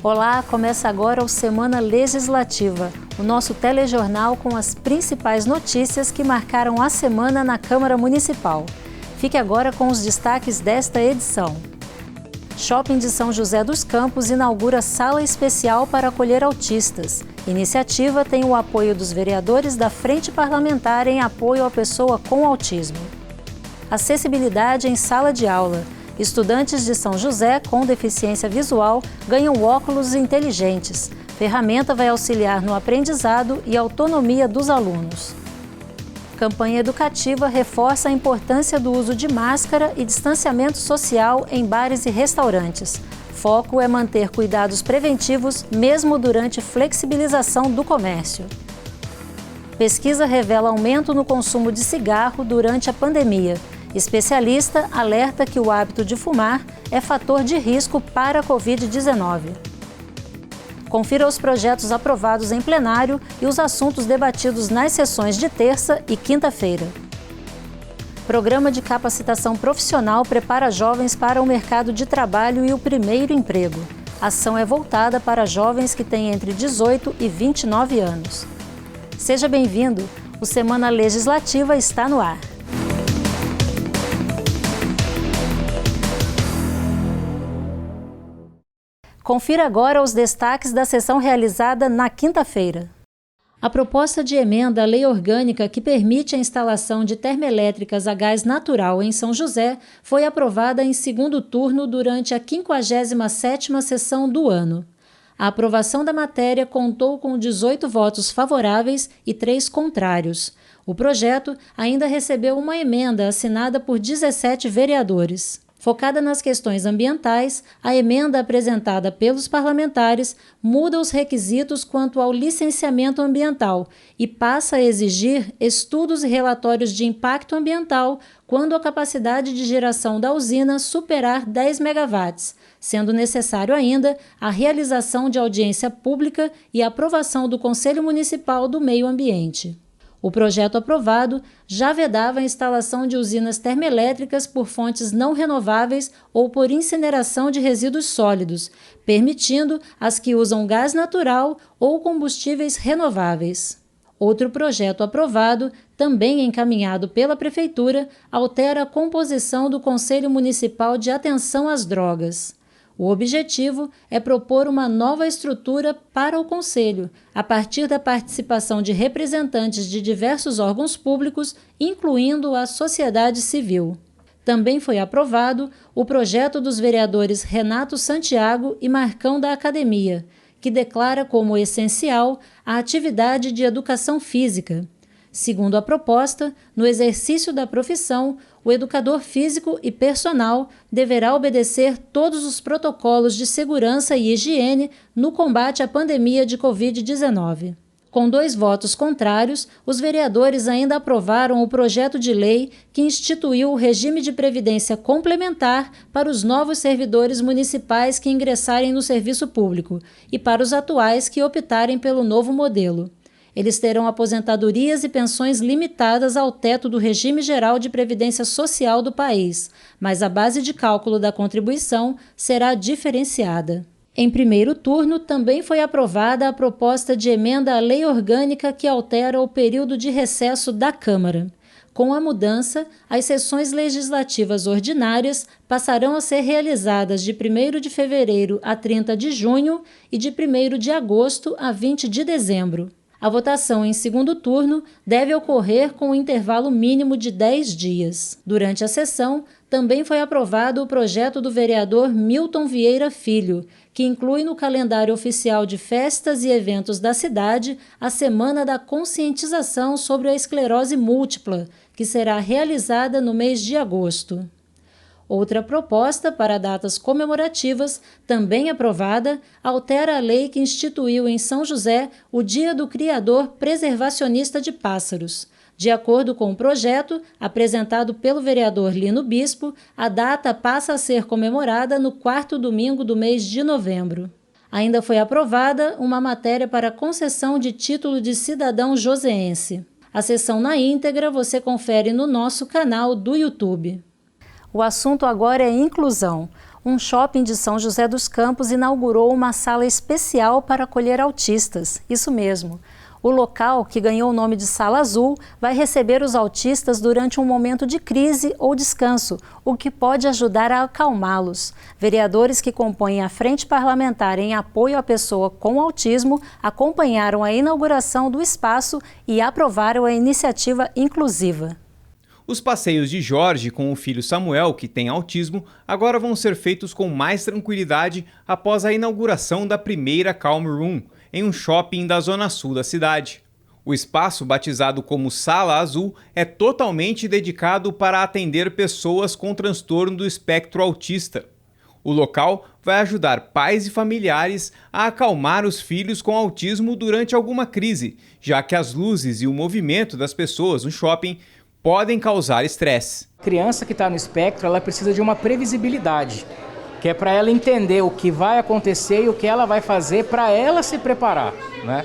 Olá, começa agora o Semana Legislativa, o nosso telejornal com as principais notícias que marcaram a semana na Câmara Municipal. Fique agora com os destaques desta edição. Shopping de São José dos Campos inaugura sala especial para acolher autistas. Iniciativa tem o apoio dos vereadores da Frente Parlamentar em apoio à pessoa com autismo. Acessibilidade em sala de aula. Estudantes de São José com deficiência visual ganham óculos inteligentes. Ferramenta vai auxiliar no aprendizado e autonomia dos alunos. Campanha educativa reforça a importância do uso de máscara e distanciamento social em bares e restaurantes. Foco é manter cuidados preventivos mesmo durante flexibilização do comércio. Pesquisa revela aumento no consumo de cigarro durante a pandemia. Especialista alerta que o hábito de fumar é fator de risco para a Covid-19. Confira os projetos aprovados em plenário e os assuntos debatidos nas sessões de terça e quinta-feira. Programa de capacitação profissional prepara jovens para o mercado de trabalho e o primeiro emprego. A ação é voltada para jovens que têm entre 18 e 29 anos. Seja bem-vindo, o Semana Legislativa está no ar. Confira agora os destaques da sessão realizada na quinta-feira. A proposta de emenda à lei orgânica que permite a instalação de termoelétricas a gás natural em São José foi aprovada em segundo turno durante a 57ª sessão do ano. A aprovação da matéria contou com 18 votos favoráveis e 3 contrários. O projeto ainda recebeu uma emenda assinada por 17 vereadores. Focada nas questões ambientais, a emenda apresentada pelos parlamentares muda os requisitos quanto ao licenciamento ambiental e passa a exigir estudos e relatórios de impacto ambiental quando a capacidade de geração da usina superar 10 megawatts, sendo necessário ainda a realização de audiência pública e aprovação do Conselho Municipal do Meio Ambiente. O projeto aprovado já vedava a instalação de usinas termoelétricas por fontes não renováveis ou por incineração de resíduos sólidos, permitindo as que usam gás natural ou combustíveis renováveis. Outro projeto aprovado, também encaminhado pela Prefeitura, altera a composição do Conselho Municipal de Atenção às Drogas. O objetivo é propor uma nova estrutura para o Conselho, a partir da participação de representantes de diversos órgãos públicos, incluindo a sociedade civil. Também foi aprovado o projeto dos vereadores Renato Santiago e Marcão da Academia, que declara como essencial a atividade de educação física. Segundo a proposta, no exercício da profissão, o educador físico e personal deverá obedecer todos os protocolos de segurança e higiene no combate à pandemia de Covid-19. Com 2 votos contrários, os vereadores ainda aprovaram o projeto de lei que instituiu o regime de previdência complementar para os novos servidores municipais que ingressarem no serviço público e para os atuais que optarem pelo novo modelo. Eles terão aposentadorias e pensões limitadas ao teto do regime geral de previdência social do país, mas a base de cálculo da contribuição será diferenciada. Em primeiro turno, também foi aprovada a proposta de emenda à lei orgânica que altera o período de recesso da Câmara. Com a mudança, as sessões legislativas ordinárias passarão a ser realizadas de 1º de fevereiro a 30 de junho e de 1º de agosto a 20 de dezembro. A votação em segundo turno deve ocorrer com um intervalo mínimo de 10 dias. Durante a sessão, também foi aprovado o projeto do vereador Milton Vieira Filho, que inclui no calendário oficial de festas e eventos da cidade a Semana da Conscientização sobre a Esclerose Múltipla, que será realizada no mês de agosto. Outra proposta para datas comemorativas, também aprovada, altera a lei que instituiu em São José o Dia do Criador Preservacionista de Pássaros. De acordo com o projeto, apresentado pelo vereador Lino Bispo, a data passa a ser comemorada no 4º domingo do mês de novembro. Ainda foi aprovada uma matéria para concessão de título de cidadão joseense. A sessão na íntegra você confere no nosso canal do YouTube. O assunto agora é inclusão. Um shopping de São José dos Campos inaugurou uma sala especial para acolher autistas. Isso mesmo. O local, que ganhou o nome de Sala Azul, vai receber os autistas durante um momento de crise ou descanso, o que pode ajudar a acalmá-los. Vereadores que compõem a Frente Parlamentar em apoio à pessoa com autismo acompanharam a inauguração do espaço e aprovaram a iniciativa inclusiva. Os passeios de Jorge com o filho Samuel, que tem autismo, agora vão ser feitos com mais tranquilidade após a inauguração da primeira Calm Room, em um shopping da zona sul da cidade. O espaço, batizado como Sala Azul, é totalmente dedicado para atender pessoas com transtorno do espectro autista. O local vai ajudar pais e familiares a acalmar os filhos com autismo durante alguma crise, já que as luzes e o movimento das pessoas no shopping podem causar estresse. A criança que está no espectro, ela precisa de uma previsibilidade, que é para ela entender o que vai acontecer e o que ela vai fazer para ela se preparar, né?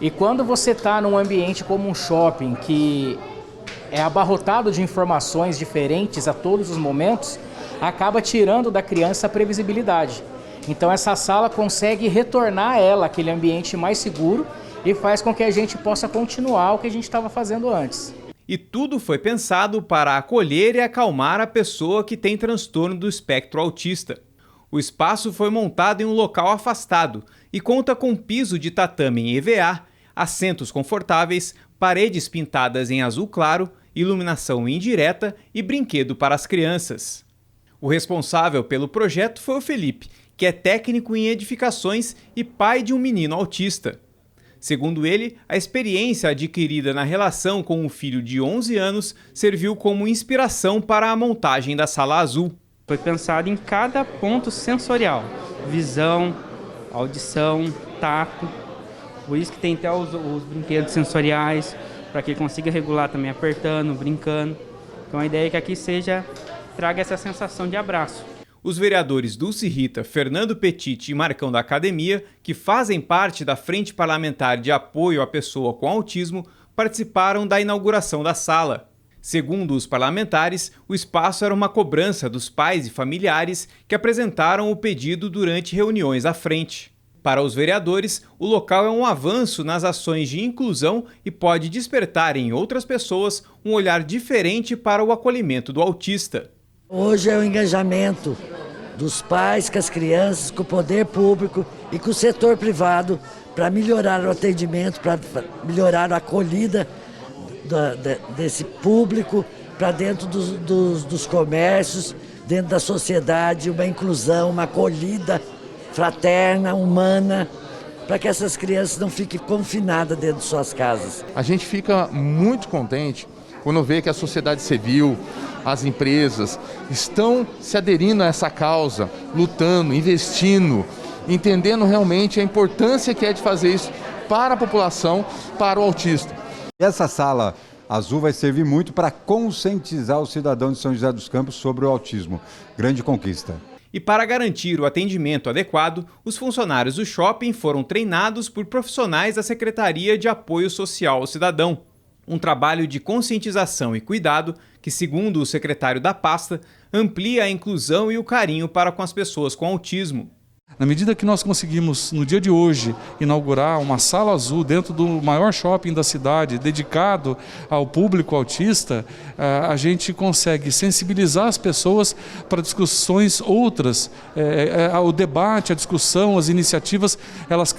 E quando você está num ambiente como um shopping, que é abarrotado de informações diferentes a todos os momentos, acaba tirando da criança a previsibilidade. Então essa sala consegue retornar ela àquele ambiente mais seguro e faz com que a gente possa continuar o que a gente estava fazendo antes. E tudo foi pensado para acolher e acalmar a pessoa que tem transtorno do espectro autista. O espaço foi montado em um local afastado e conta com piso de tatame em EVA, assentos confortáveis, paredes pintadas em azul claro, iluminação indireta e brinquedo para as crianças. O responsável pelo projeto foi o Felipe, que é técnico em edificações e pai de um menino autista. Segundo ele, a experiência adquirida na relação com o filho de 11 anos serviu como inspiração para a montagem da Sala Azul. Foi pensado em cada ponto sensorial, visão, audição, tato, por isso que tem até os brinquedos sensoriais, para que ele consiga regular também apertando, brincando. Então a ideia é que aqui traga essa sensação de abraço. Os vereadores Dulce Rita, Fernando Petit e Marcão da Academia, que fazem parte da Frente Parlamentar de Apoio à Pessoa com Autismo, participaram da inauguração da sala. Segundo os parlamentares, o espaço era uma cobrança dos pais e familiares que apresentaram o pedido durante reuniões à frente. Para os vereadores, o local é um avanço nas ações de inclusão e pode despertar em outras pessoas um olhar diferente para o acolhimento do autista. Hoje é o engajamento dos pais com as crianças, com o poder público e com o setor privado para melhorar o atendimento, para melhorar a acolhida desse público para dentro dos comércios, dentro da sociedade, uma inclusão, uma acolhida fraterna, humana, para que essas crianças não fiquem confinadas dentro de suas casas. A gente fica muito contente quando vê que a sociedade civil, as empresas estão se aderindo a essa causa, lutando, investindo, entendendo realmente a importância que é de fazer isso para a população, para o autista. Essa Sala Azul vai servir muito para conscientizar o cidadão de São José dos Campos sobre o autismo. Grande conquista. E para garantir o atendimento adequado, os funcionários do shopping foram treinados por profissionais da Secretaria de Apoio Social ao Cidadão. Um trabalho de conscientização e cuidado que, segundo o secretário da pasta, amplia a inclusão e o carinho para com as pessoas com autismo. Na medida que nós conseguimos, no dia de hoje, inaugurar uma Sala Azul dentro do maior shopping da cidade, dedicado ao público autista, a gente consegue sensibilizar as pessoas para discussões outras. O debate, a discussão, as iniciativas, elas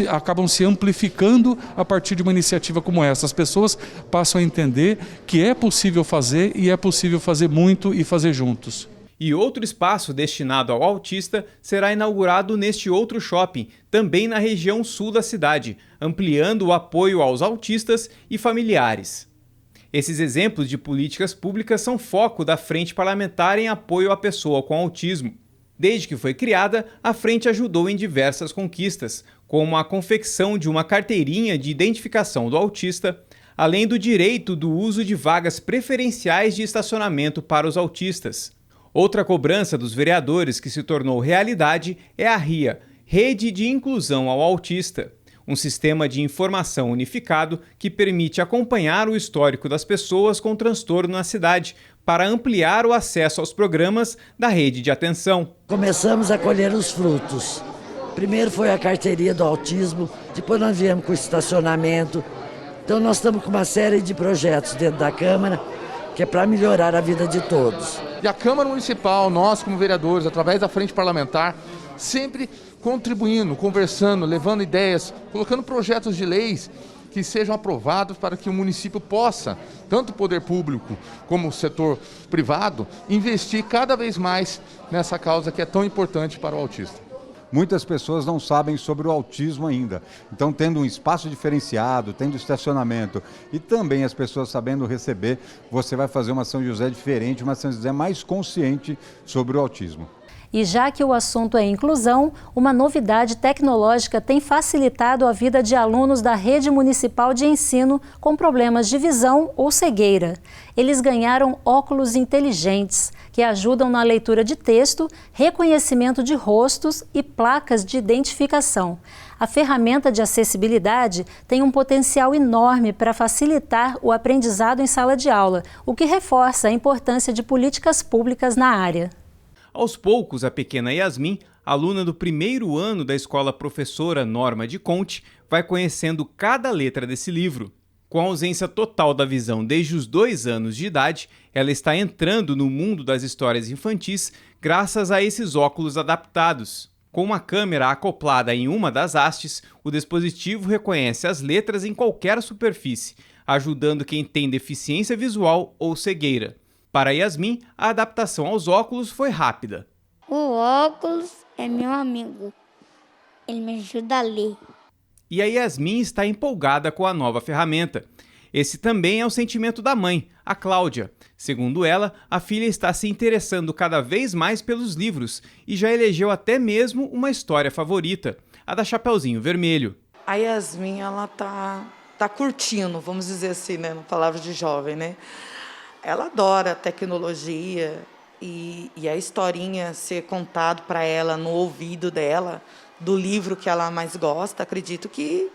acabam se amplificando a partir de uma iniciativa como essa. As pessoas passam a entender que é possível fazer e é possível fazer muito e fazer juntos. E outro espaço destinado ao autista será inaugurado neste outro shopping, também na região sul da cidade, ampliando o apoio aos autistas e familiares. Esses exemplos de políticas públicas são foco da Frente Parlamentar em Apoio à Pessoa com Autismo. Desde que foi criada, a frente ajudou em diversas conquistas, como a confecção de uma carteirinha de identificação do autista, além do direito do uso de vagas preferenciais de estacionamento para os autistas. Outra cobrança dos vereadores que se tornou realidade é a RIA, Rede de Inclusão ao Autista. um sistema de informação unificado que permite acompanhar o histórico das pessoas com transtorno na cidade, para ampliar o acesso aos programas da rede de atenção. Começamos a colher os frutos. Primeiro foi a carteirinha do autismo, depois nós viemos com o estacionamento. Então nós estamos com uma série de projetos dentro da Câmara, que é para melhorar a vida de todos. E a Câmara Municipal, nós como vereadores, através da Frente Parlamentar, sempre contribuindo, conversando, levando ideias, colocando projetos de leis que sejam aprovados para que o município possa, tanto o poder público como o setor privado, investir cada vez mais nessa causa que é tão importante para o autista. Muitas pessoas não sabem sobre o autismo ainda. Então, tendo um espaço diferenciado, tendo estacionamento e também as pessoas sabendo receber, você vai fazer uma São José diferente, uma São José mais consciente sobre o autismo. E já que o assunto é inclusão, uma novidade tecnológica tem facilitado a vida de alunos da rede municipal de ensino com problemas de visão ou cegueira. Eles ganharam óculos inteligentes, que ajudam na leitura de texto, reconhecimento de rostos e placas de identificação. A ferramenta de acessibilidade tem um potencial enorme para facilitar o aprendizado em sala de aula, o que reforça a importância de políticas públicas na área. Aos poucos, a pequena Yasmin, aluna do primeiro ano da escola Professora Norma de Conte, vai conhecendo cada letra desse livro. Com a ausência total da visão desde os 2 anos de idade, ela está entrando no mundo das histórias infantis graças a esses óculos adaptados. Com uma câmera acoplada em uma das hastes, o dispositivo reconhece as letras em qualquer superfície, ajudando quem tem deficiência visual ou cegueira. Para Yasmin, a adaptação aos óculos foi rápida. O óculos é meu amigo. Ele me ajuda a ler. E a Yasmin está empolgada com a nova ferramenta. Esse também é o sentimento da mãe, a Cláudia. Segundo ela, a filha está se interessando cada vez mais pelos livros e já elegeu até mesmo uma história favorita, a da Chapeuzinho Vermelho. A Yasmin, ela tá curtindo, vamos dizer assim, né, na palavra de jovem, né? Ela adora tecnologia e a historinha ser contado para ela no ouvido dela, do livro que ela mais gosta, acredito que,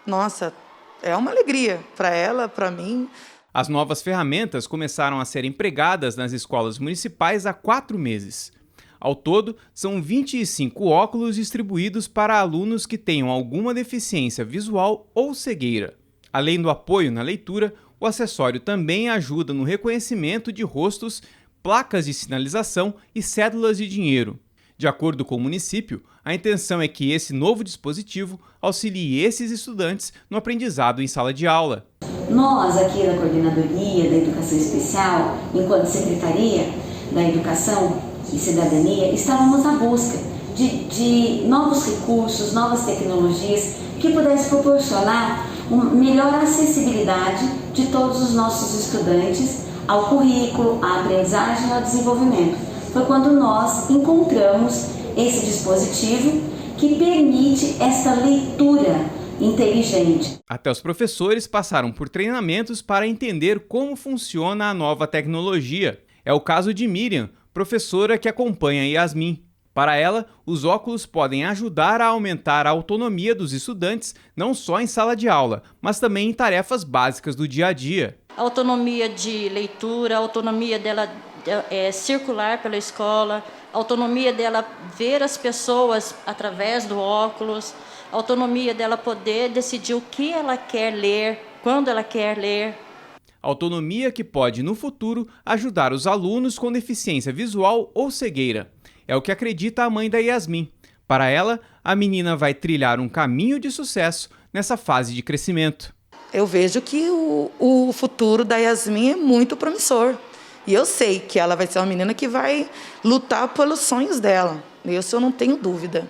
nossa, é uma alegria para ela, para mim. As novas ferramentas começaram a ser empregadas nas escolas municipais há 4 meses. Ao todo, são 25 óculos distribuídos para alunos que tenham alguma deficiência visual ou cegueira. Além do apoio na leitura, o acessório também ajuda no reconhecimento de rostos, placas de sinalização e cédulas de dinheiro. De acordo com o município, a intenção é que esse novo dispositivo auxilie esses estudantes no aprendizado em sala de aula. Nós, aqui da Coordenadoria da Educação Especial, enquanto Secretaria da Educação e Cidadania, estávamos à busca de novos recursos, novas tecnologias que pudessem proporcionar uma melhor acessibilidade de todos os nossos estudantes ao currículo, à aprendizagem e ao desenvolvimento. Foi quando nós encontramos esse dispositivo que permite essa leitura inteligente. Até os professores passaram por treinamentos para entender como funciona a nova tecnologia. É o caso de Miriam, professora que acompanha Yasmin. Para ela, os óculos podem ajudar a aumentar a autonomia dos estudantes, não só em sala de aula, mas também em tarefas básicas do dia a dia. A autonomia de leitura, a autonomia dela circular pela escola, a autonomia dela ver as pessoas através do óculos, a autonomia dela poder decidir o que ela quer ler, quando ela quer ler. Autonomia que pode, no futuro, ajudar os alunos com deficiência visual ou cegueira. É o que acredita a mãe da Yasmin. Para ela, a menina vai trilhar um caminho de sucesso nessa fase de crescimento. Eu vejo que o futuro da Yasmin é muito promissor. E eu sei que ela vai ser uma menina que vai lutar pelos sonhos dela. Isso eu não tenho dúvida.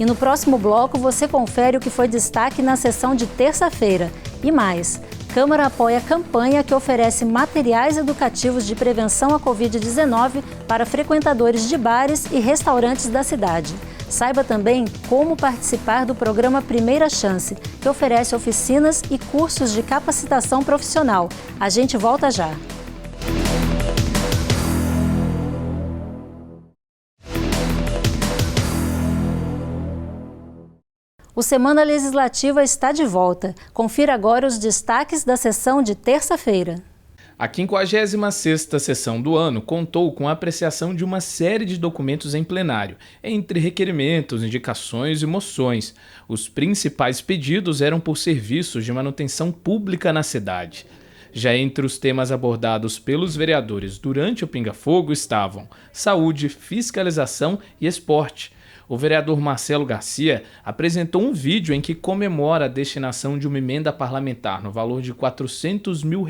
E no próximo bloco você confere o que foi destaque na sessão de terça-feira. E mais, Câmara apoia a campanha que oferece materiais educativos de prevenção à Covid-19 para frequentadores de bares e restaurantes da cidade. Saiba também como participar do programa Primeira Chance, que oferece oficinas e cursos de capacitação profissional. A gente volta já. O Semana Legislativa está de volta. Confira agora os destaques da sessão de terça-feira. A 56ª sessão do ano contou com a apreciação de uma série de documentos em plenário, entre requerimentos, indicações e moções. Os principais pedidos eram por serviços de manutenção pública na cidade. Já entre os temas abordados pelos vereadores durante o Pinga Fogo estavam saúde, fiscalização e esporte. O vereador Marcelo Garcia apresentou um vídeo em que comemora a destinação de uma emenda parlamentar no valor de R$400 mil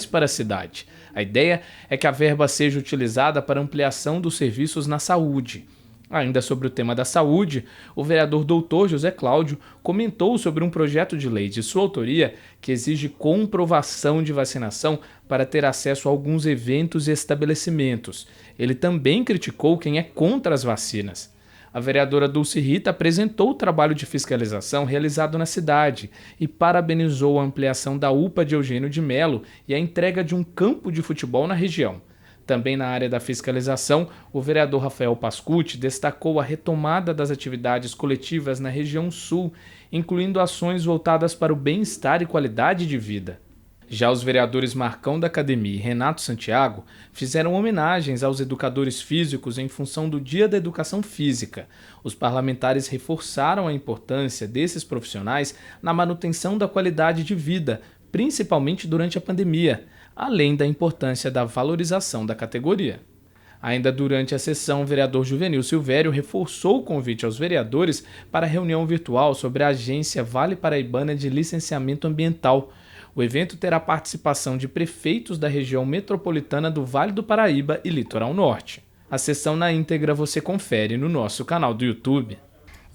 para a cidade. A ideia é que a verba seja utilizada para ampliação dos serviços na saúde. Ainda sobre o tema da saúde, o vereador Dr. José Cláudio comentou sobre um projeto de lei de sua autoria que exige comprovação de vacinação para ter acesso a alguns eventos e estabelecimentos. Ele também criticou quem é contra as vacinas. A vereadora Dulce Rita apresentou o trabalho de fiscalização realizado na cidade e parabenizou a ampliação da UPA de Eugênio de Melo e a entrega de um campo de futebol na região. Também na área da fiscalização, o vereador Rafael Pascucci destacou a retomada das atividades coletivas na região sul, incluindo ações voltadas para o bem-estar e qualidade de vida. Já os vereadores Marcão da Academia e Renato Santiago fizeram homenagens aos educadores físicos em função do Dia da Educação Física. Os parlamentares reforçaram a importância desses profissionais na manutenção da qualidade de vida, principalmente durante a pandemia, além da importância da valorização da categoria. Ainda durante a sessão, o vereador Juvenil Silvério reforçou o convite aos vereadores para a reunião virtual sobre a Agência Vale Paraibana de Licenciamento Ambiental. O evento terá participação de prefeitos da região metropolitana do Vale do Paraíba e Litoral Norte. A sessão na íntegra você confere no nosso canal do YouTube.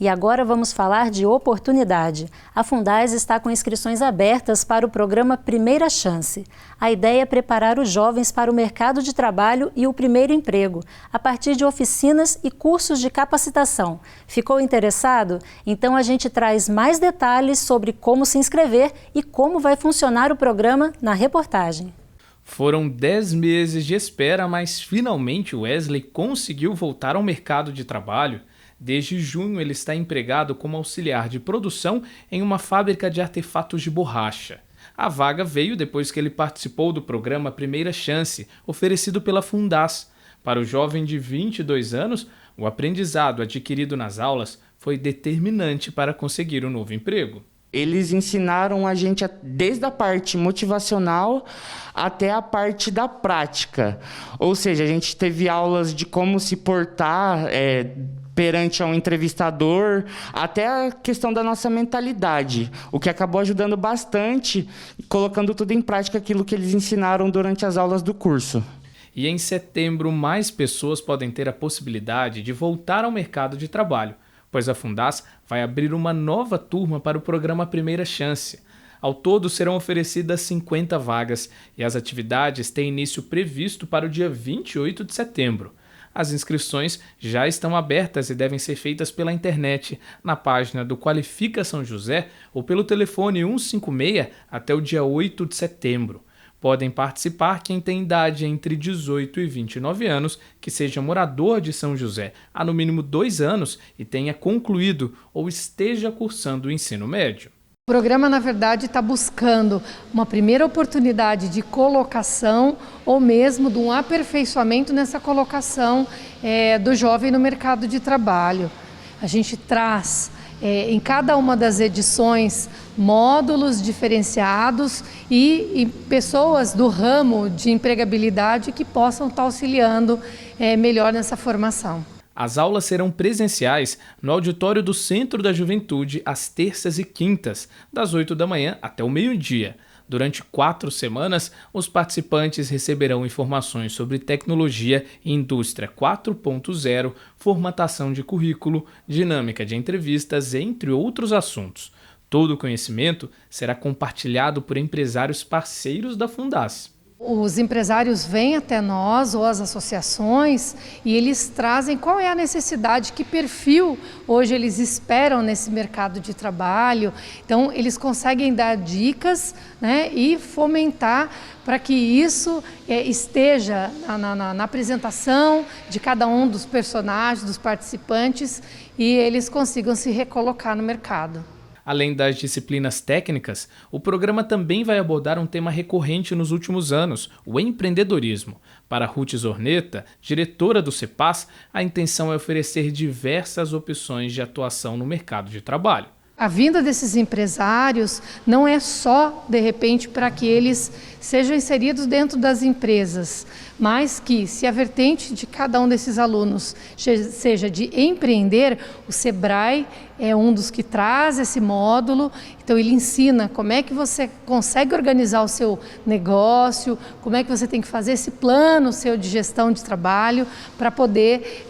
E agora vamos falar de oportunidade. A Fundaz está com inscrições abertas para o programa Primeira Chance. A ideia é preparar os jovens para o mercado de trabalho e o primeiro emprego, a partir de oficinas e cursos de capacitação. Ficou interessado? Então a gente traz mais detalhes sobre como se inscrever e como vai funcionar o programa na reportagem. Foram 10 meses de espera, mas finalmente o Wesley conseguiu voltar ao mercado de trabalho. Desde junho, ele está empregado como auxiliar de produção em uma fábrica de artefatos de borracha. A vaga veio depois que ele participou do programa Primeira Chance, oferecido pela Fundaz. Para o jovem de 22 anos, o aprendizado adquirido nas aulas foi determinante para conseguir um novo emprego. Eles ensinaram a gente desde a parte motivacional até a parte da prática. Ou seja, a gente teve aulas de como se portar perante um entrevistador, até a questão da nossa mentalidade, o que acabou ajudando bastante, colocando tudo em prática aquilo que eles ensinaram durante as aulas do curso. E em setembro, mais pessoas podem ter a possibilidade de voltar ao mercado de trabalho, pois a Fundaz vai abrir uma nova turma para o programa Primeira Chance. Ao todo, serão oferecidas 50 vagas e as atividades têm início previsto para o dia 28 de setembro. As inscrições já estão abertas e devem ser feitas pela internet, na página do Qualifica São José ou pelo telefone 156 até o dia 8 de setembro. Podem participar quem tem idade entre 18 e 29 anos, que seja morador de São José há no mínimo 2 anos e tenha concluído ou esteja cursando o ensino médio. O programa, na verdade, está buscando uma primeira oportunidade de colocação ou mesmo de um aperfeiçoamento nessa colocação do jovem no mercado de trabalho. A gente traz em cada uma das edições módulos diferenciados e pessoas do ramo de empregabilidade que possam estar auxiliando melhor nessa formação. As aulas serão presenciais no auditório do Centro da Juventude às terças e quintas, das 8 da manhã até o meio-dia. Durante 4 semanas, os participantes receberão informações sobre tecnologia e indústria 4.0, formatação de currículo, dinâmica de entrevistas, entre outros assuntos. Todo o conhecimento será compartilhado por empresários parceiros da Fundaz. Os empresários vêm até nós ou as associações e eles trazem qual é a necessidade, que perfil hoje eles esperam nesse mercado de trabalho. Então eles conseguem dar dicas, né, e fomentar para que isso esteja na apresentação de cada um dos personagens, dos participantes, e eles consigam se recolocar no mercado. Além das disciplinas técnicas, o programa também vai abordar um tema recorrente nos últimos anos, o empreendedorismo. Para Ruth Zorneta, diretora do CEPAS, a intenção é oferecer diversas opções de atuação no mercado de trabalho. A vinda desses empresários não é só, de repente, para que eles sejam inseridos dentro das empresas, mas que, se a vertente de cada um desses alunos seja de empreender, o Sebrae é um dos que traz esse módulo. Então, ele ensina como é que você consegue organizar o seu negócio, como é que você tem que fazer esse plano seu de gestão de trabalho para poder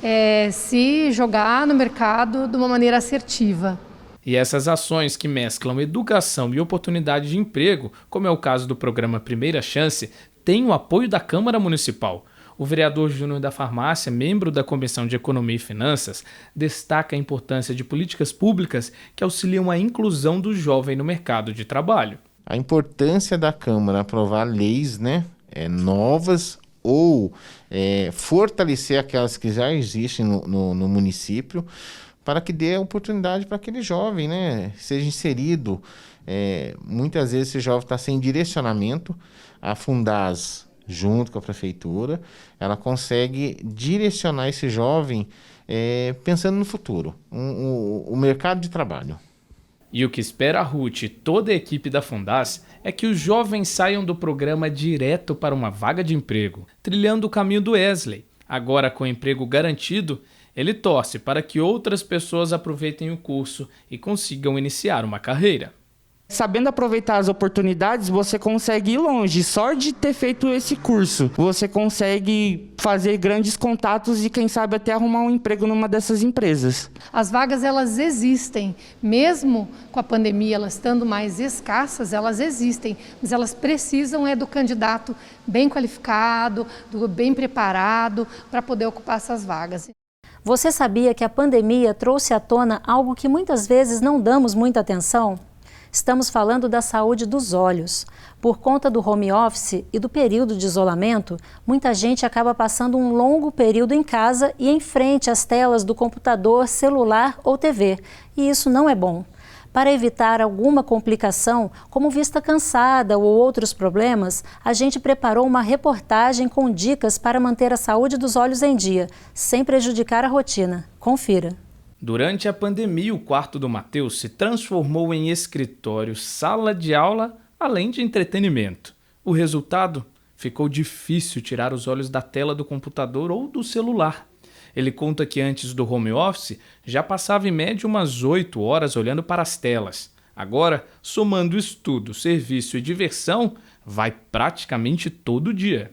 se jogar no mercado de uma maneira assertiva. E essas ações que mesclam educação e oportunidade de emprego, como é o caso do programa Primeira Chance, têm o apoio da Câmara Municipal. O vereador Júnior da Farmácia, membro da Comissão de Economia e Finanças, destaca a importância de políticas públicas que auxiliam a inclusão do jovem no mercado de trabalho. A importância da Câmara aprovar leis, novas ou fortalecer aquelas que já existem no município, para que dê oportunidade para aquele jovem, seja inserido. Muitas vezes esse jovem está sem direcionamento. A Fundas, junto com a prefeitura, ela consegue direcionar esse jovem pensando no futuro, o mercado de trabalho. E o que espera a Ruth e toda a equipe da Fundas é que os jovens saiam do programa direto para uma vaga de emprego, trilhando o caminho do Wesley. Agora, com emprego garantido, ele torce para que outras pessoas aproveitem o curso e consigam iniciar uma carreira. Sabendo aproveitar as oportunidades, você consegue ir longe. Só de ter feito esse curso, você consegue fazer grandes contatos e, quem sabe, até arrumar um emprego numa dessas empresas. As vagas, elas existem. Mesmo com a pandemia, elas estando mais escassas, elas existem. Mas elas precisam do candidato bem qualificado, bem preparado para poder ocupar essas vagas. Você sabia que a pandemia trouxe à tona algo que muitas vezes não damos muita atenção? Estamos falando da saúde dos olhos. Por conta do home office e do período de isolamento, muita gente acaba passando um longo período em casa e em frente às telas do computador, celular ou TV. E isso não é bom. Para evitar alguma complicação, como vista cansada ou outros problemas, a gente preparou uma reportagem com dicas para manter a saúde dos olhos em dia, sem prejudicar a rotina. Confira. Durante a pandemia, o quarto do Matheus se transformou em escritório, sala de aula, além de entretenimento. O resultado? Ficou difícil tirar os olhos da tela do computador ou do celular. Ele conta que antes do home office já passava em média umas 8 horas olhando para as telas. Agora, somando estudo, serviço e diversão, vai praticamente todo dia.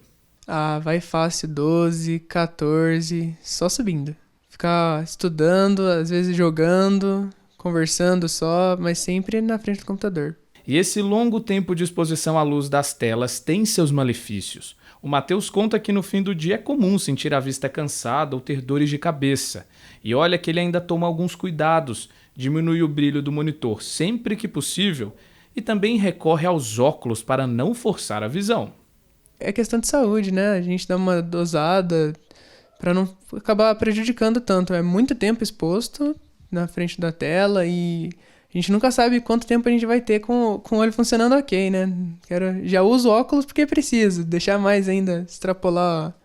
Vai fácil 12, 14, só subindo. Ficar estudando, às vezes jogando, conversando só, mas sempre na frente do computador. E esse longo tempo de exposição à luz das telas tem seus malefícios. O Matheus conta que no fim do dia é comum sentir a vista cansada ou ter dores de cabeça. E olha que ele ainda toma alguns cuidados, diminui o brilho do monitor sempre que possível e também recorre aos óculos para não forçar a visão. É questão de saúde, né? A gente dá uma dosada para não acabar prejudicando tanto. É muito tempo exposto na frente da tela e a gente nunca sabe quanto tempo a gente vai ter com o olho funcionando ok, né? Já uso óculos porque preciso. Deixar mais ainda, extrapolar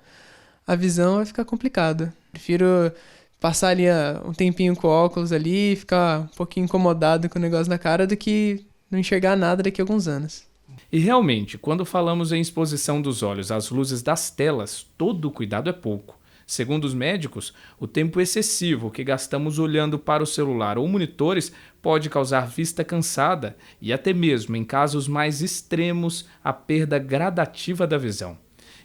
a visão vai ficar complicado. Prefiro passar ali um tempinho com óculos ali, ficar um pouquinho incomodado com o negócio na cara do que não enxergar nada daqui a alguns anos. E realmente, quando falamos em exposição dos olhos às luzes das telas, todo cuidado é pouco. Segundo os médicos, o tempo excessivo que gastamos olhando para o celular ou monitores pode causar vista cansada e até mesmo, em casos mais extremos, a perda gradativa da visão.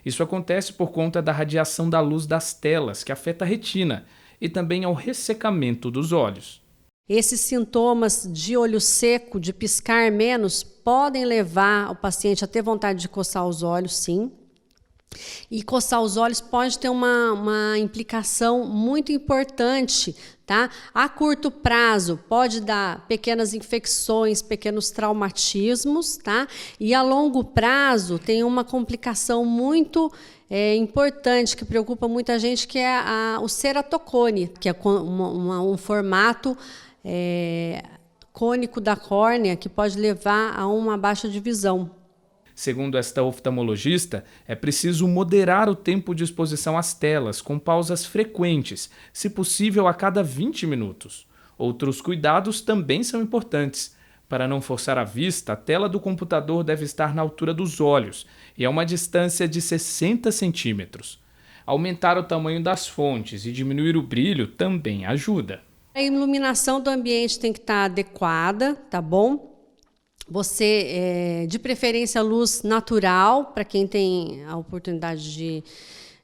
Isso acontece por conta da radiação da luz das telas, que afeta a retina, e também ao ressecamento dos olhos. Esses sintomas de olho seco, de piscar menos, podem levar o paciente a ter vontade de coçar os olhos, sim. E coçar os olhos pode ter uma implicação muito importante, tá? A curto prazo pode dar pequenas infecções, pequenos traumatismos, tá? E a longo prazo tem uma complicação muito importante que preocupa muita gente, que é o ceratocone, que é um formato cônico da córnea, que pode levar a uma baixa de visão. Segundo esta oftalmologista, é preciso moderar o tempo de exposição às telas, com pausas frequentes, se possível a cada 20 minutos. Outros cuidados também são importantes. Para não forçar a vista, a tela do computador deve estar na altura dos olhos e a uma distância de 60 centímetros. Aumentar o tamanho das fontes e diminuir o brilho também ajuda. A iluminação do ambiente tem que estar adequada, tá bom? Você, de preferência, luz natural, para quem tem a oportunidade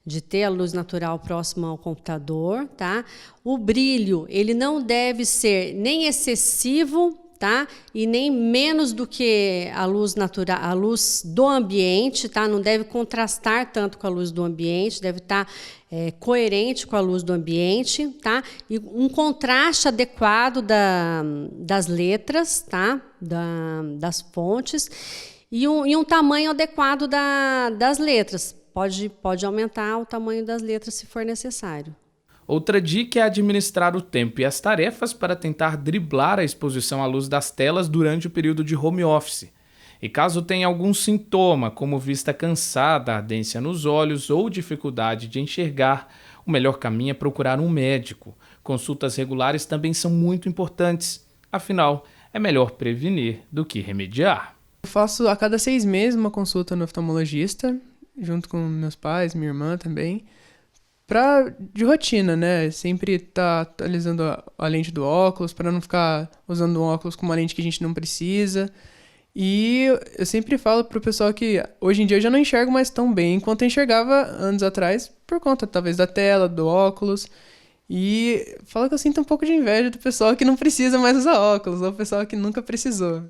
de ter a luz natural próxima ao computador, tá? O brilho, ele não deve ser nem excessivo, tá? E nem menos do que a luz natural, a luz do ambiente, tá? Não deve contrastar tanto com a luz do ambiente, deve estar coerente com a luz do ambiente, tá? E um contraste adequado das letras, tá? Das fontes e um tamanho adequado das letras. Pode aumentar o tamanho das letras se for necessário. Outra dica é administrar o tempo e as tarefas para tentar driblar a exposição à luz das telas durante o período de home office. E caso tenha algum sintoma, como vista cansada, ardência nos olhos ou dificuldade de enxergar, o melhor caminho é procurar um médico. Consultas regulares também são muito importantes. Afinal, é melhor prevenir do que remediar. Eu faço a cada 6 meses uma consulta no oftalmologista, junto com meus pais, minha irmã também, de rotina, né? Sempre tá atualizando a lente do óculos, para não ficar usando um óculos com uma lente que a gente não precisa. E eu sempre falo pro pessoal que hoje em dia eu já não enxergo mais tão bem quanto eu enxergava anos atrás, por conta talvez da tela, do óculos. E falo que eu sinto um pouco de inveja do pessoal que não precisa mais usar óculos, ou o pessoal que nunca precisou.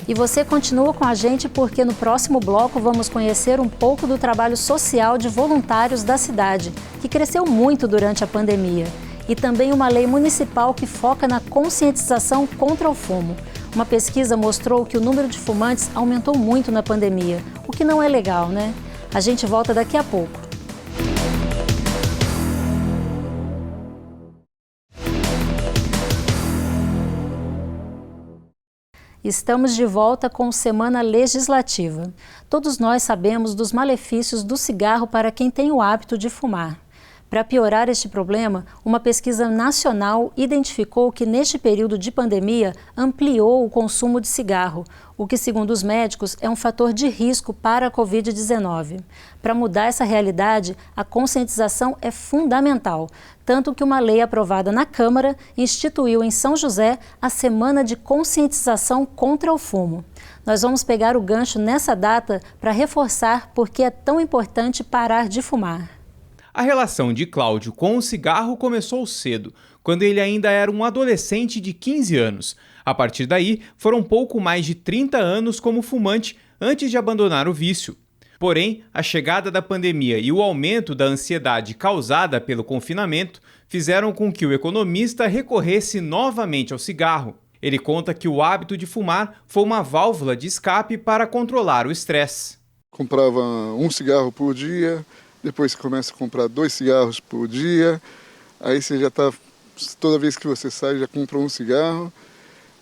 E você continua com a gente porque no próximo bloco vamos conhecer um pouco do trabalho social de voluntários da cidade, que cresceu muito durante a pandemia. E também uma lei municipal que foca na conscientização contra o fumo. Uma pesquisa mostrou que o número de fumantes aumentou muito na pandemia, o que não é legal, né? A gente volta daqui a pouco. Estamos de volta com Semana Legislativa. Todos nós sabemos dos malefícios do cigarro para quem tem o hábito de fumar. Para piorar este problema, uma pesquisa nacional identificou que neste período de pandemia ampliou o consumo de cigarro, o que, segundo os médicos, é um fator de risco para a Covid-19. Para mudar essa realidade, a conscientização é fundamental, tanto que uma lei aprovada na Câmara instituiu em São José a Semana de Conscientização contra o Fumo. Nós vamos pegar o gancho nessa data para reforçar por que é tão importante parar de fumar. A relação de Cláudio com o cigarro começou cedo, quando ele ainda era um adolescente de 15 anos. A partir daí, foram pouco mais de 30 anos como fumante antes de abandonar o vício. Porém, a chegada da pandemia e o aumento da ansiedade causada pelo confinamento fizeram com que o economista recorresse novamente ao cigarro. Ele conta que o hábito de fumar foi uma válvula de escape para controlar o estresse. Comprava um cigarro por dia. Depois você começa a comprar 2 cigarros por dia, aí você já está, toda vez que você sai, já compra um cigarro,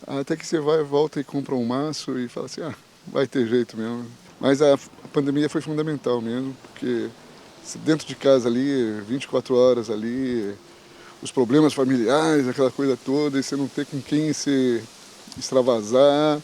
até que você vai, volta e compra um maço e fala assim, vai ter jeito mesmo. Mas a pandemia foi fundamental mesmo, porque dentro de casa ali, 24 horas ali, os problemas familiares, aquela coisa toda, e você não ter com quem se extravasar.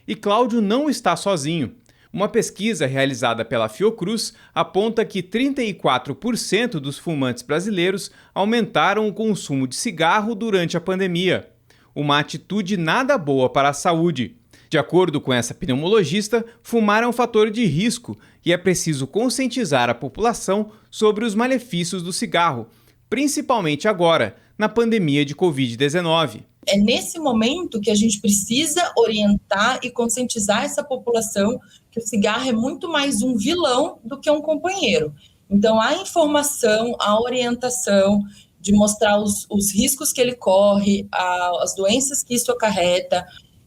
E Cláudio não está sozinho. Uma pesquisa realizada pela Fiocruz aponta que 34% dos fumantes brasileiros aumentaram o consumo de cigarro durante a pandemia. Uma atitude nada boa para a saúde. De acordo com essa pneumologista, fumar é um fator de risco e é preciso conscientizar a população sobre os malefícios do cigarro, principalmente agora, na pandemia de Covid-19. É nesse momento que a gente precisa orientar e conscientizar essa população que o cigarro é muito mais um vilão do que um companheiro. Então, a informação, a orientação de mostrar os riscos que ele corre, as doenças que isso acarreta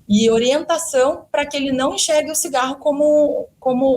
e orientação para que ele não enxergue o cigarro como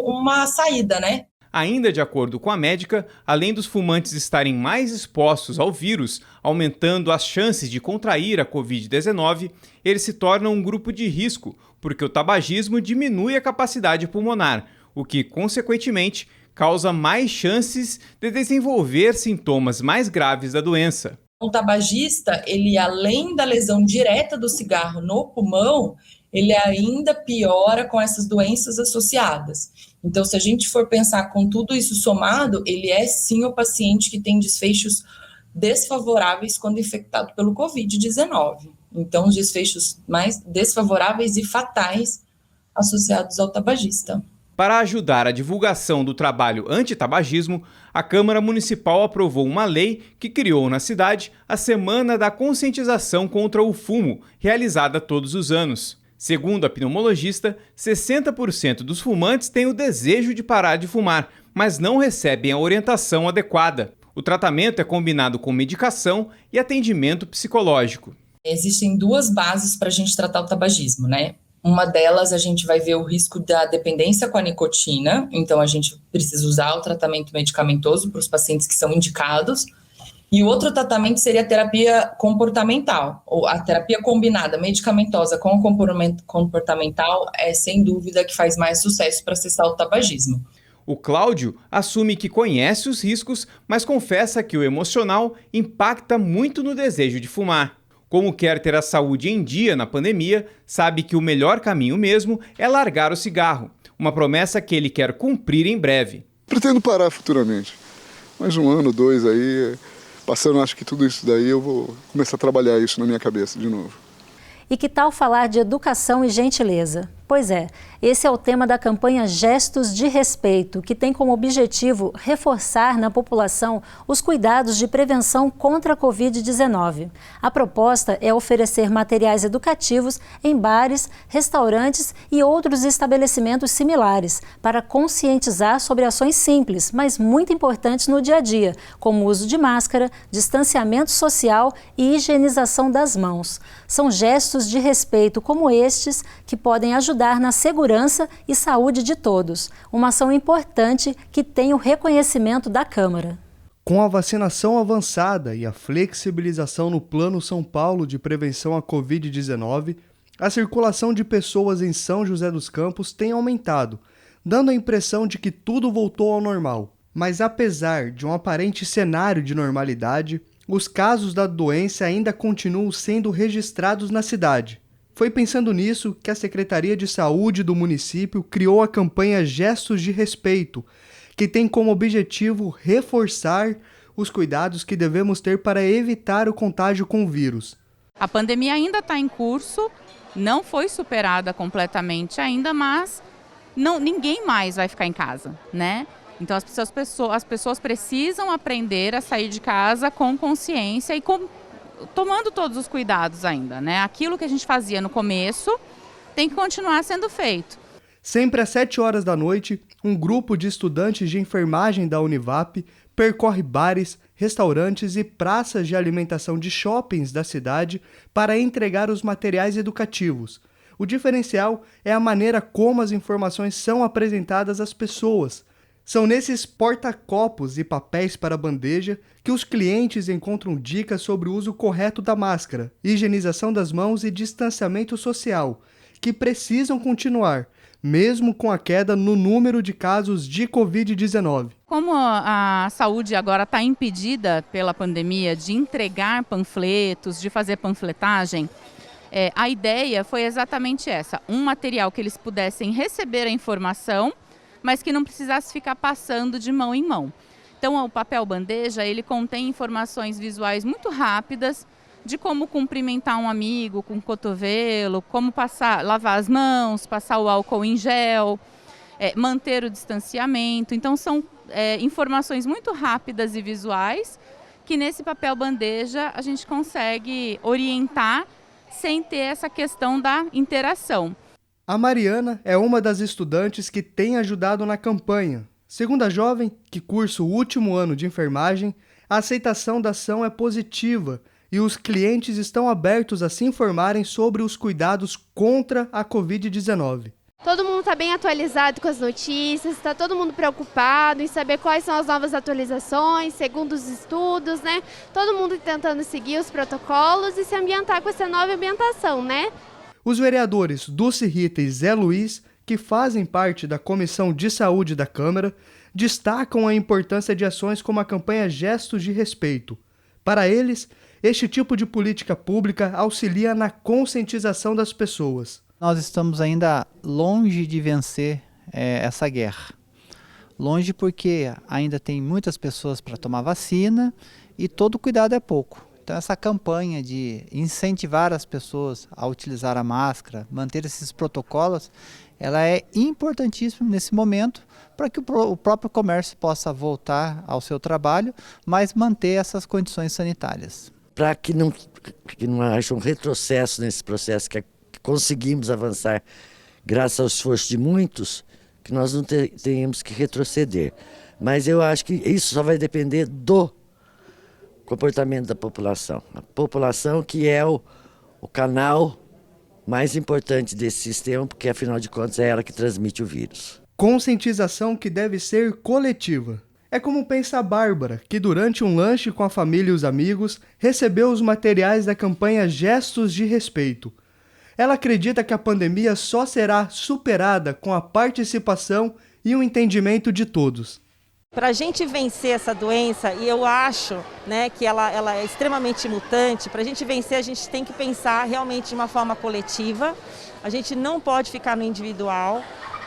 uma saída, né? Ainda de acordo com a médica, além dos fumantes estarem mais expostos ao vírus, aumentando as chances de contrair a Covid-19, eles se tornam um grupo de risco, porque o tabagismo diminui a capacidade pulmonar, o que, consequentemente, causa mais chances de desenvolver sintomas mais graves da doença. O tabagista, ele além da lesão direta do cigarro no pulmão, ele ainda piora com essas doenças associadas. Então, se a gente for pensar com tudo isso somado, ele é sim o paciente que tem desfechos desfavoráveis quando infectado pelo Covid-19. Então, os desfechos mais desfavoráveis e fatais associados ao tabagista. Para ajudar a divulgação do trabalho anti-tabagismo, a Câmara Municipal aprovou uma lei que criou na cidade a Semana da Conscientização contra o Fumo, realizada todos os anos. Segundo a pneumologista, 60% dos fumantes têm o desejo de parar de fumar, mas não recebem a orientação adequada. O tratamento é combinado com medicação e atendimento psicológico. Existem duas bases para a gente tratar o tabagismo, né? Uma delas, a gente vai ver o risco da dependência com a nicotina, então a gente precisa usar o tratamento medicamentoso para os pacientes que são indicados. E o outro tratamento seria a terapia comportamental, ou a terapia combinada medicamentosa com o comportamental é sem dúvida que faz mais sucesso para cessar o tabagismo. O Cláudio assume que conhece os riscos, mas confessa que o emocional impacta muito no desejo de fumar. Como quer ter a saúde em dia na pandemia, sabe que o melhor caminho mesmo é largar o cigarro, uma promessa que ele quer cumprir em breve. Pretendo parar futuramente, mais 1 ano, 2 aí, passando acho que tudo isso daí eu vou começar a trabalhar isso na minha cabeça de novo. E que tal falar de educação e gentileza? Pois é, esse é o tema da campanha Gestos de Respeito, que tem como objetivo reforçar na população os cuidados de prevenção contra a Covid-19. A proposta é oferecer materiais educativos em bares, restaurantes e outros estabelecimentos similares, para conscientizar sobre ações simples, mas muito importantes no dia a dia, como o uso de máscara, distanciamento social e higienização das mãos. São gestos de respeito como estes que podem ajudar na segurança e saúde de todos. Uma ação importante que tem o reconhecimento da Câmara. Com a vacinação avançada e a flexibilização no Plano São Paulo de prevenção à Covid-19, a circulação de pessoas em São José dos Campos tem aumentado, dando a impressão de que tudo voltou ao normal. Mas apesar de um aparente cenário de normalidade, os casos da doença ainda continuam sendo registrados na cidade. Foi pensando nisso que a Secretaria de Saúde do município criou a campanha Gestos de Respeito, que tem como objetivo reforçar os cuidados que devemos ter para evitar o contágio com o vírus. A pandemia ainda está em curso, não foi superada completamente ainda, mas ninguém mais vai ficar em casa, né? Então as pessoas precisam aprender a sair de casa com consciência e tomando todos os cuidados ainda, né? Aquilo que a gente fazia no começo tem que continuar sendo feito. Sempre às 7 horas da noite, um grupo de estudantes de enfermagem da Univap percorre bares, restaurantes e praças de alimentação de shoppings da cidade para entregar os materiais educativos. O diferencial é a maneira como as informações são apresentadas às pessoas. São nesses porta-copos e papéis para bandeja que os clientes encontram dicas sobre o uso correto da máscara, higienização das mãos e distanciamento social, que precisam continuar, mesmo com a queda no número de casos de Covid-19. Como a saúde agora está impedida pela pandemia de entregar panfletos, de fazer panfletagem, a ideia foi exatamente essa, um material que eles pudessem receber a informação, mas que não precisasse ficar passando de mão em mão. Então, o papel bandeja, ele contém informações visuais muito rápidas de como cumprimentar um amigo com o cotovelo, como lavar as mãos, passar o álcool em gel, manter o distanciamento. Então, são informações muito rápidas e visuais que nesse papel bandeja a gente consegue orientar sem ter essa questão da interação. A Mariana é uma das estudantes que tem ajudado na campanha. Segundo a jovem, que cursa o último ano de enfermagem, a aceitação da ação é positiva e os clientes estão abertos a se informarem sobre os cuidados contra a Covid-19. Todo mundo está bem atualizado com as notícias, está todo mundo preocupado em saber quais são as novas atualizações, segundo os estudos, né? Todo mundo tentando seguir os protocolos e se ambientar com essa nova ambientação, né? Os vereadores Dulce Rita e Zé Luiz, que fazem parte da Comissão de Saúde da Câmara, destacam a importância de ações como a campanha Gestos de Respeito. Para eles, este tipo de política pública auxilia na conscientização das pessoas. Nós estamos ainda longe de vencer essa guerra. Longe porque ainda tem muitas pessoas para tomar vacina e todo cuidado é pouco. Então essa campanha de incentivar as pessoas a utilizar a máscara, manter esses protocolos, ela é importantíssima nesse momento para que o próprio comércio possa voltar ao seu trabalho, mas manter essas condições sanitárias. Para que não haja um retrocesso nesse processo, que conseguimos avançar graças ao esforço de muitos, que nós não tenhamos que retroceder. Mas eu acho que isso só vai depender do comportamento da população. A população que é o canal mais importante desse sistema, porque afinal de contas é ela que transmite o vírus. Conscientização que deve ser coletiva. É como pensa a Bárbara, que durante um lanche com a família e os amigos, recebeu os materiais da campanha Gestos de Respeito. Ela acredita que a pandemia só será superada com a participação e o entendimento de todos. Para a gente vencer essa doença, e eu acho, né, que ela é extremamente mutante, para a gente vencer a gente tem que pensar realmente de uma forma coletiva, a gente não pode ficar no individual,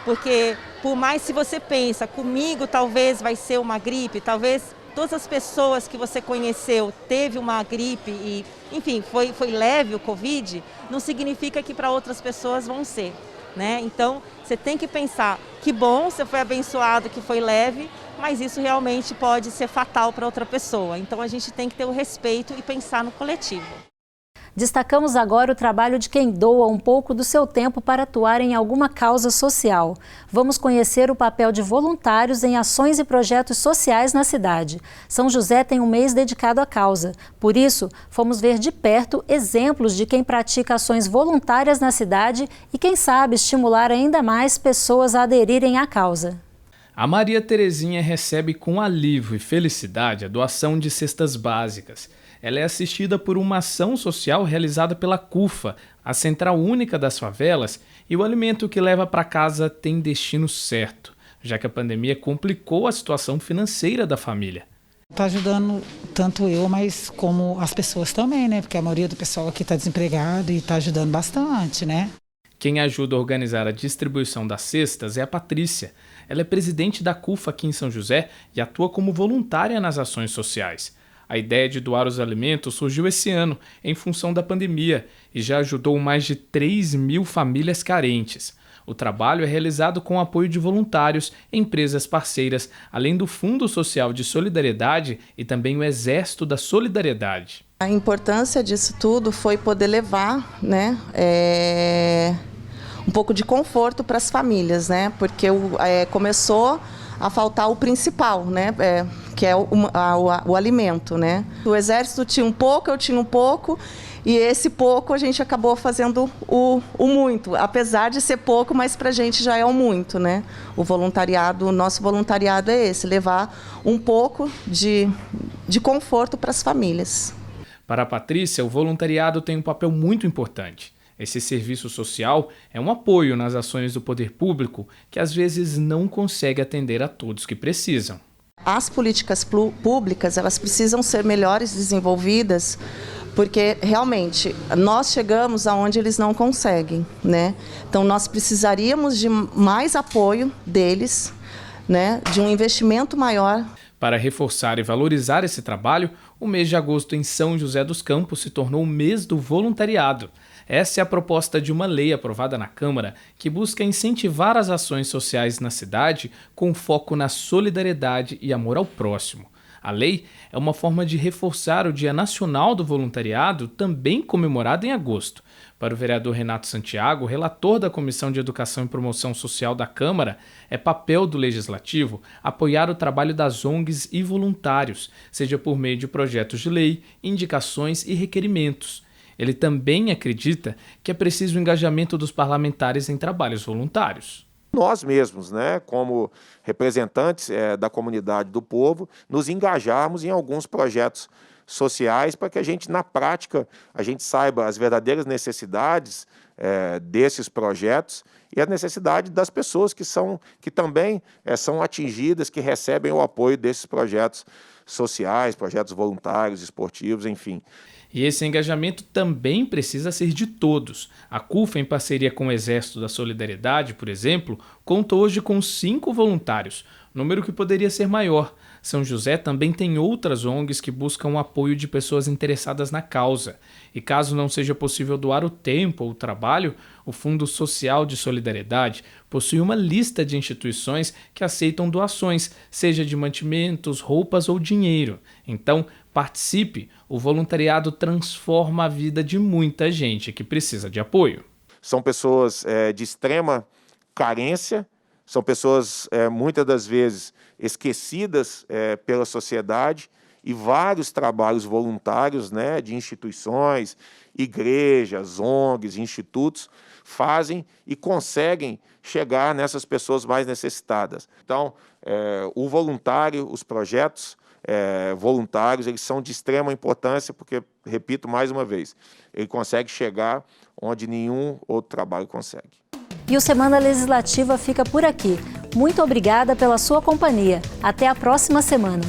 porque por mais se você pensa, comigo talvez vai ser uma gripe, talvez todas as pessoas que você conheceu teve uma gripe e, enfim, foi leve o Covid, não significa que para outras pessoas vão ser, né? Então, você tem que pensar, que bom, você foi abençoado, que foi leve, mas isso realmente pode ser fatal para outra pessoa. Então, a gente tem que ter o respeito e pensar no coletivo. Destacamos agora o trabalho de quem doa um pouco do seu tempo para atuar em alguma causa social. Vamos conhecer o papel de voluntários em ações e projetos sociais na cidade. São José tem um mês dedicado à causa. Por isso, fomos ver de perto exemplos de quem pratica ações voluntárias na cidade e, quem sabe, estimular ainda mais pessoas a aderirem à causa. A Maria Terezinha recebe com alívio e felicidade a doação de cestas básicas. Ela é assistida por uma ação social realizada pela CUFA, a Central Única das Favelas, e o alimento que leva para casa tem destino certo, já que a pandemia complicou a situação financeira da família. Está ajudando tanto eu, mas como as pessoas também, né? Porque a maioria do pessoal aqui está desempregado e está ajudando bastante, né? Quem ajuda a organizar a distribuição das cestas é a Patrícia. Ela é presidente da CUFA aqui em São José e atua como voluntária nas ações sociais. A ideia de doar os alimentos surgiu esse ano, em função da pandemia, e já ajudou mais de 3.000 famílias carentes. O trabalho é realizado com o apoio de voluntários, empresas parceiras, além do Fundo Social de Solidariedade e também o Exército da Solidariedade. A importância disso tudo foi poder levar, né, um pouco de conforto para as famílias, né, porque começou a faltar o principal, né, que é o alimento, né. O Exército tinha um pouco, eu tinha um pouco, e esse pouco a gente acabou fazendo o muito, apesar de ser pouco, mas para a gente já é o muito, né. O voluntariado, o nosso voluntariado é esse, levar um pouco de conforto para as famílias. Para a Patrícia, o voluntariado tem um papel muito importante. Esse serviço social é um apoio nas ações do poder público que às vezes não consegue atender a todos que precisam. As políticas públicas, elas precisam ser melhores desenvolvidas, porque realmente nós chegamos aonde eles não conseguem, né? Então nós precisaríamos de mais apoio deles, né? De um investimento maior. Para reforçar e valorizar esse trabalho, o mês de agosto em São José dos Campos se tornou o mês do voluntariado. Essa é a proposta de uma lei aprovada na Câmara que busca incentivar as ações sociais na cidade com foco na solidariedade e amor ao próximo. A lei é uma forma de reforçar o Dia Nacional do Voluntariado, também comemorado em agosto. Para o vereador Renato Santiago, relator da Comissão de Educação e Promoção Social da Câmara, é papel do Legislativo apoiar o trabalho das ONGs e voluntários, seja por meio de projetos de lei, indicações e requerimentos. Ele também acredita que é preciso o engajamento dos parlamentares em trabalhos voluntários. Nós mesmos, né, como representantes da comunidade do povo, nos engajarmos em alguns projetos sociais para que a gente, na prática, a gente saiba as verdadeiras necessidades desses projetos e a necessidade das pessoas que também são atingidas, que recebem o apoio desses projetos sociais, projetos voluntários, esportivos, enfim. E esse engajamento também precisa ser de todos. A CUFA, em parceria com o Exército da Solidariedade, por exemplo, conta hoje com 5 voluntários, número que poderia ser maior. São José também tem outras ONGs que buscam o apoio de pessoas interessadas na causa. E caso não seja possível doar o tempo ou o trabalho, o Fundo Social de Solidariedade possui uma lista de instituições que aceitam doações, seja de mantimentos, roupas ou dinheiro. Então, participe, o voluntariado transforma a vida de muita gente que precisa de apoio. São pessoas de extrema carência, são pessoas muitas das vezes esquecidas pela sociedade, e vários trabalhos voluntários, né, de instituições, igrejas, ONGs, institutos, fazem e conseguem chegar nessas pessoas mais necessitadas. Então, o voluntário, os projetos voluntários, eles são de extrema importância porque, repito mais uma vez, ele consegue chegar onde nenhum outro trabalho consegue. E o Semana Legislativa fica por aqui. Muito obrigada pela sua companhia. Até a próxima semana.